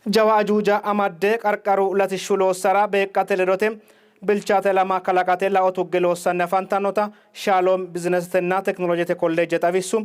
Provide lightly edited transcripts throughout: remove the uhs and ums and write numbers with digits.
Jawa ajuuja amadde qarqaru latishshu loossara beeqqate ledote bilchaate lama kalaqate laotugge loossanni afantannota Shalom Bizinestenna Teknolojete Kolleejje xawissu.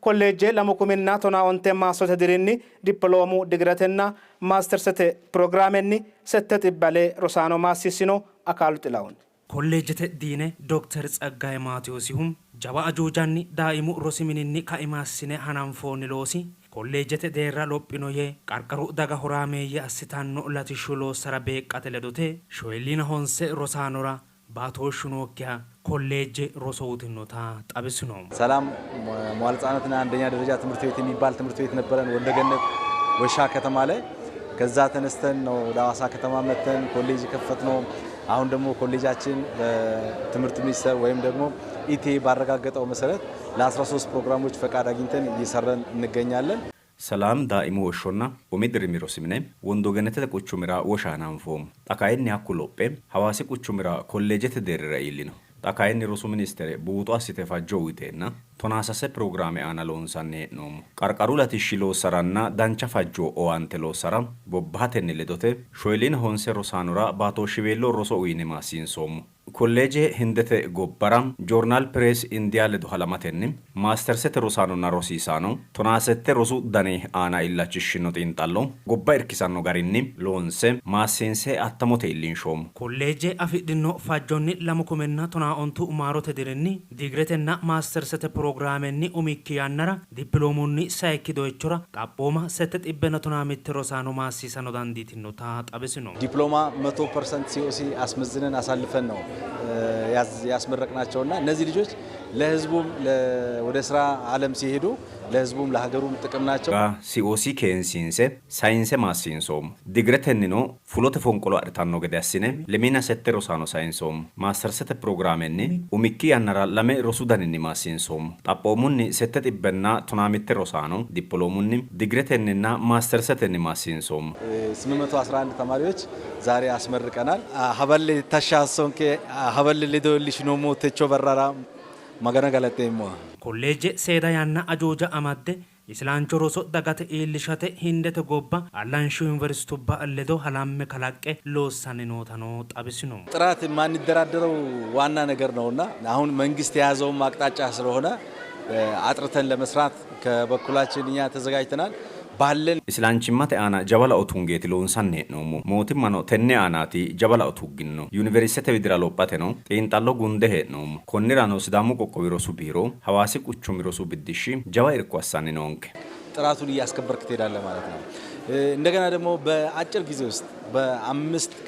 Kolleejje lamu kuminna tona onte maasote dirinni dippiloomu digiretenna maastersete programmenni sette xibbalee rosaano maassissino Akaalu Xilahun. Kolleejjete diine Dr. Tsaggaayee Maatiyosihum jawa ajuujanni daa'imu rosi mininni ka'imaassine hananfoonni loosi kolleejjete deerra lophinoyee qarqaru daga horaameeyye assitanno latishshu loossara beeqqate ledote shoyilliina honse rosaanora baatooshshu nookkiha kolleejje rosoutinnota xabisino ሰላም መዋዕለ ሕፃናትና አንደኛ ደረጃ ትምህርት ቤት የሚባል ትምህርት ቤት ነበረን ወልደገነት ወሻ ከተማ ላይ ከዛ ተነስተን ነው ወደ ሐዋሳ ከተማ መተን ኮሌጅ ከፈትነው አሁን ደግሞ ኮሌጃችን በትምህርት ሚኒስቴር ወይም ደግሞ ኢቲ ባረጋገጠው መሰረት ለ13 ፕሮግራሞች ፈቃድ አግኝተን እየሰራን እንገኛለን። ሰላም ዳኢሙ ወሾና ኦሜድር ሚሮሲምኔ ወንዶገነተ ቁቹምራ ወሻናንፎም ጣካይን ያኩሎጴ ሐዋሲ ቁቹምራ ኮሌጀት ደረረ ይሊኖ ጣካይን ሮሱ ሚኒስቴር ቡጡ አሲተፋጆ ዊቴና ቶናሳሰ ፕሮግራም አናሎንሳኔ ነው ቀርቀሩ ለትሽሎ ሰራና ዳንቻ ፋጆ ኦዋንቴ ሎ ሰራ ቦባተን ለዶቴ ሾይሊን ሆንሴ ሮሳኑራ ባቶ ሽቤሎ ሮሶ ዊኔ ማሲንሶም ኮሌጀ ህንደተ ጎበራም ጆርናል ፕሬስ ኢንዲያ ለዶሃላማተን ማስተርሰተ ሮሳኑና ሮሲሳኖ ቶናሰተ ሮሱ ዳኔ አና ኢላችሽኖ ጢንጣሎ ጎባ እርኪሳኖ ጋሪኒ ሎንሴ ማሲንሴ አተሞቴ ኢሊንሾም ኮሌጀ አፊድኖ ፋጆኒ ለሙኩመና ቶና ኦንቱ ማሮተ ድርኒ ዲግሬተና ማስተርሰተ ፕሮግራምኒ ኡሚኪያነራ ዲፕሎሙኒ ሳይኪዶቹራ ጣጶማ ሰተ ጢበነ ቶና ሚት ሮሳኖ ማሲሳኖ ዳንዲቲኖታ ጣበሲኖ ዲፕሎማ 100% ሲኦሲ አስመዝነን አሳልፈን ነው ያስመረቅናቸውና እነዚህ ልጆች ለህዝቡም ወደ ስራ ዓለም ሲሄዱ ለህዝቡም ለሀገሩም ጥቅም ናቸው። ሲኦሲ ኬንሲንሴ ሳይንስ ማሲንሶም ዲግሬተንኖ ፉሎተ ፎንቆሎ አርታኖ ገዳሲኔ ለሚና ሰተ ሮሳኖ ሳይንሶም ማስተርሰተ ፕሮግራምኒ ኡሚኪ ያነራ ለሜ ሮሱዳንኒ ማሲንሶም ጣጶሙኒ ሰተ ጢበና ቶናሚት ሮሳኖ ዲፕሎሙኒ ዲግሬተንና ማስተርሰተኒ ማሲንሶም 811 ተማሪዎች ዛሬ አስመርቀናል። ሀበል ተሻሶንከ ሀበል ሊዶልሽኖሞ ተቾ በራራ magana galatemo kolleejje seeda yanna ajuuja amadde islaancho roso dagate iillishate hindete gobba አላንሹ ዩኒቨርሲቲ ባለዶ ሐላም ከላቀ ሎሳኔ ኖታኖ ጣብሲኖ ጥራት ማንደራደረው ዋና ነገር ነውና አሁን መንግስት የያዘው ማቅጣጫ ስለሆነ አጥርተን ለመስራት ከበኩላችን እኛ ተዘጋጅተናል። ባለን ኢስላንቺማተ አና ጀባላ ኦቱንጌት ሎንሳኔ ነው ሞቲማኖ ተኔ አናቲ ጀባላ ኦቱግኖ ዩኒቨርሲቲ ፌደራል ኦፓቴ ነው ጤንጣሎ ጉንደሄ ነው ኮኒራኖ ሲዳሙ ቆቆቢሮሱ ቢሮ ሐዋሲ ቁቹሚሮሱ ብድሺ ጀባ ይርኳሳኔ ነውንከ ጥራቱን ያስከበርክ ትሄዳለህ ማለት ነው። እንደገና ደግሞ በአጭር ጊዜ ውስጥ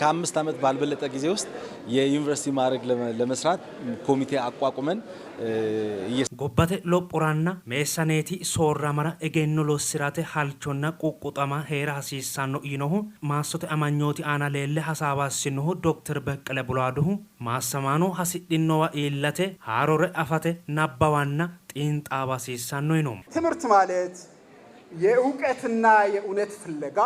ከ5 ዓመት ባልበለጠ ጊዜ ውስጥ የዩኒቨርሲቲ ማዕረግ ለመስራት ኮሚቴ አቋቁመን ጎባቴ ሎጶራና ሜሳኔቲ ሶራመራ ኤጌኖ ሎስራቴ ሃልቾና ቁቁጣማ ሄራ ሀሲሳኖ ኢኖሁ ማሶተ አማኞቲ አና ሌለ ሐሳባስኖሁ ዶክተር በቀለ ቡላዱሁ ማሰማኖ ሐሲድኖዋ ኢላቴ ሃሮረ አፋቴ ናባዋና ጢንጣባ ሲሳኖ ነው ትምህርት ማለት የእውቀትና የእውነት ፍለጋ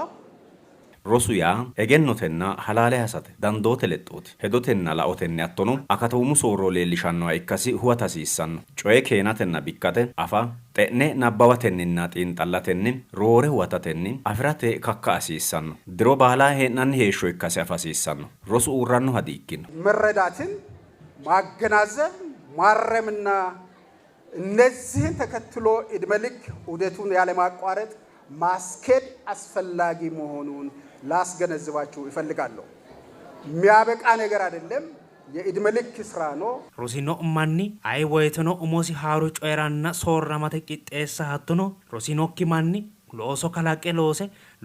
ሮሱያ ኤገኖተና ሐላለ ሐሳተ ዳንዶተ ለጦት ሄዶተና ላኦተና አቶኑ አካተውሙ ሶሮ ሌሊሻኖ አይካሲ ሁዋታሲሳን ጮዬ ኬናተና ቢካተ አፋ ጤኔ ናባዋተንና ጢንጣላተን ሮሬ ሁዋታተን አፍራተ ካካሲሳን ድሮ ባላ ሄናን ሄሾ ይካሲ አፋሲሳን ሮሱ ኡራኑ ሀዲኪን መረዳትን ማገናዘብ ማረምና እነዚህን ተከትሎ እድመልክ ውደቱን ያለማቋረጥ ማስኬድ አስፈላጊ መሆኑን ላስገነዝባችሁ ይፈልጋለሁ። የሚያበቃ ነገር አይደለም፣ የእድመልክ ስራ ነው። ሮሲኖ ማኒ አይ ወይተኖ ኡሞሲ ሃሩ ጮራና ሶራማተ ቂጤሳ ሀትኖ ሮሲኖ ኪማኒ ሎሶ ከላቄ ሎሴ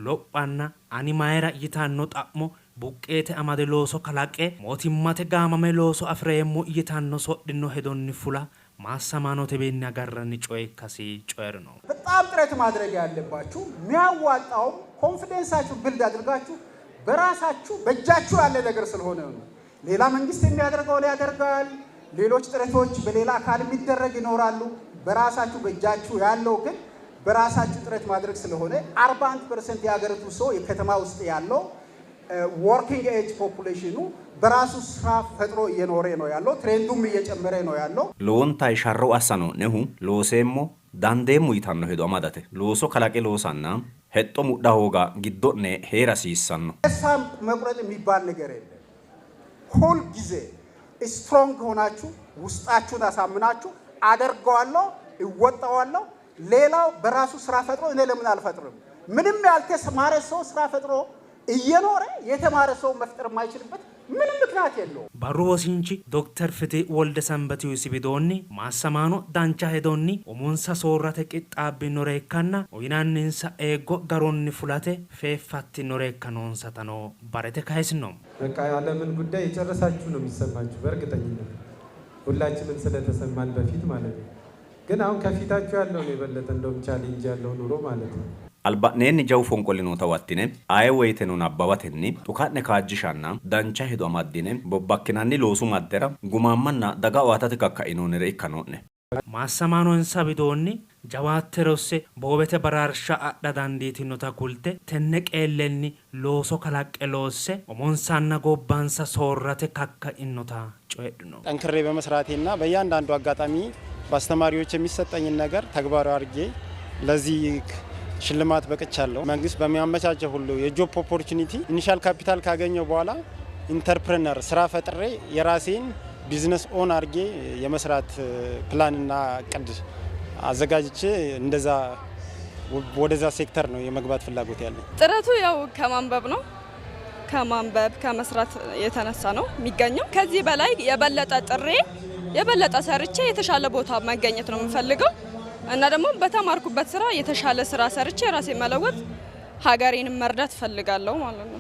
ሎጳና አኒማይራ ይታኖ ጣሞ ቡቄቴ አማደ ሎሶ ከላቄ ሞቲማተ ጋማመ ሎሶ አፍሬሙ ይታኖ ሶድኖ ሄዶኒ ፉላ ማሰማኖ ተበኛ ጋራኒ ጮይ ካሲ ጮር ነው። በጣም ጥረት ማድረግ ያለባችሁ የሚያዋጣው ኮንፊደንሳችሁ ቢልድ አድርጋችሁ በራሳችሁ በእጃችሁ ያለ ነገር ስለሆነ ነው። ሌላ መንግስት የሚያደርገው ያደርጋል፣ ሌሎች ጥረቶች በሌላ አካል የሚደረግ ይኖራሉ። በራሳችሁ በእጃችሁ ያለው ግን በራሳችሁ ጥረት ማድረግ ስለሆነ 41% የሀገሪቱ ሰው የከተማ ውስጥ ያለው ወርኪንግ ኤጅ ፖፑሌሽኑ በራሱ ስራ ፈጥሮ እየኖረ ነው ያለው። ትሬንዱም እየጨመረ ነው ያለው። ሎንታይ ሻሮ አሳኖ ነሁ ሎሴሞ ዳንዴሙ ይታኖ ሄዶ አማዳቴ ሎሶ ከላቄ ሎሳና ሄጦ ሙዳሆጋ ጊዶኔ ሄራሲሳን ነው ተስፋ መቁረጥ የሚባል ነገር የለም። ሁል ጊዜ ስትሮንግ ሆናችሁ ውስጣችሁን አሳምናችሁ አደርገዋለሁ እወጣዋለሁ። ሌላው በራሱ ስራ ፈጥሮ እኔ ለምን አልፈጥርም? ምንም ያልተማረ ሰው ስራ ፈጥሮ እየኖረ የተማረ ሰው መፍጠር የማይችልበት ምንም ምክንያት የለው። ባሩ ወሲንቺ ዶክተር ፍቴ ወልደ ሰንበቲው ሲቢዶኒ ማሰማኖ ዳንቻ ሄዶኒ ኦሞንሳ ሶራተ ቂጣቢ ኖሬካና ኦይናንንሳ ኤጎ ጋሮኒ ፉላቴ ፌፋቲ ኖሬካኖንሳ ተኖ ባረተ ካይስ ነው። በቃ ዓለምን ጉዳይ የጨረሳችሁ ነው የሚሰማችሁ በእርግጠኝነት ሁላችንም ስለተሰማን በፊት ማለት ነው። ግን አሁን ከፊታችሁ ያለው ነው የበለጠ እንደውም ቻሌንጅ ያለው ኑሮ ማለት ነው። አልባኔን ጃው ፎንቆሊኖ ተዋቲነ አይ ወይተኑን አባባተኒ ጡካነ ካጅሻና ዳንቻ ሄዶ አማዲነ ቦባክናኒ ሎሱ ማደራ ጉማማና ደጋ ዋታት ካካኢኖ ነሬካኖነ ማሰማኖን ሰቢዶኒ ጃዋተሮሴ ቦቤተ በራርሻ አዳዳንዲቲኖ ታኩልቴ ተነቀለኒ ሎሶ ከላቀሎሴ ኦሞንሳና ጎባንሳ ሶራተ ካካኢኖታ ጮይድኖ ጠንክሬ በመስራቴና በእያንዳንዱ አጋጣሚ በአስተማሪዎች የሚሰጠኝን ነገር ተግባራዊ አድርጌ ለዚህ ሽልማት በቅቻለሁ። መንግስት በሚያመቻቸው ሁሉ የጆብ ኦፖርቹኒቲ ኢኒሻል ካፒታል ካገኘው በኋላ ኢንተርፕረነር ስራ ፈጥሬ የራሴን ቢዝነስ ኦን አድርጌ የመስራት ፕላንና እቅድ አዘጋጅቼ እንደዛ ወደዛ ሴክተር ነው የመግባት ፍላጎት ያለኝ። ጥረቱ ያው ከማንበብ ነው ከማንበብ ከመስራት የተነሳ ነው የሚገኘው። ከዚህ በላይ የበለጠ ጥሬ የበለጠ ሰርቼ የተሻለ ቦታ መገኘት ነው የምፈልገው እና ደግሞ በተማርኩበት ስራ የተሻለ ስራ ሰርቼ ራሴ መለወጥ ሀገሬንም መርዳት ፈልጋለሁ ማለት ነው።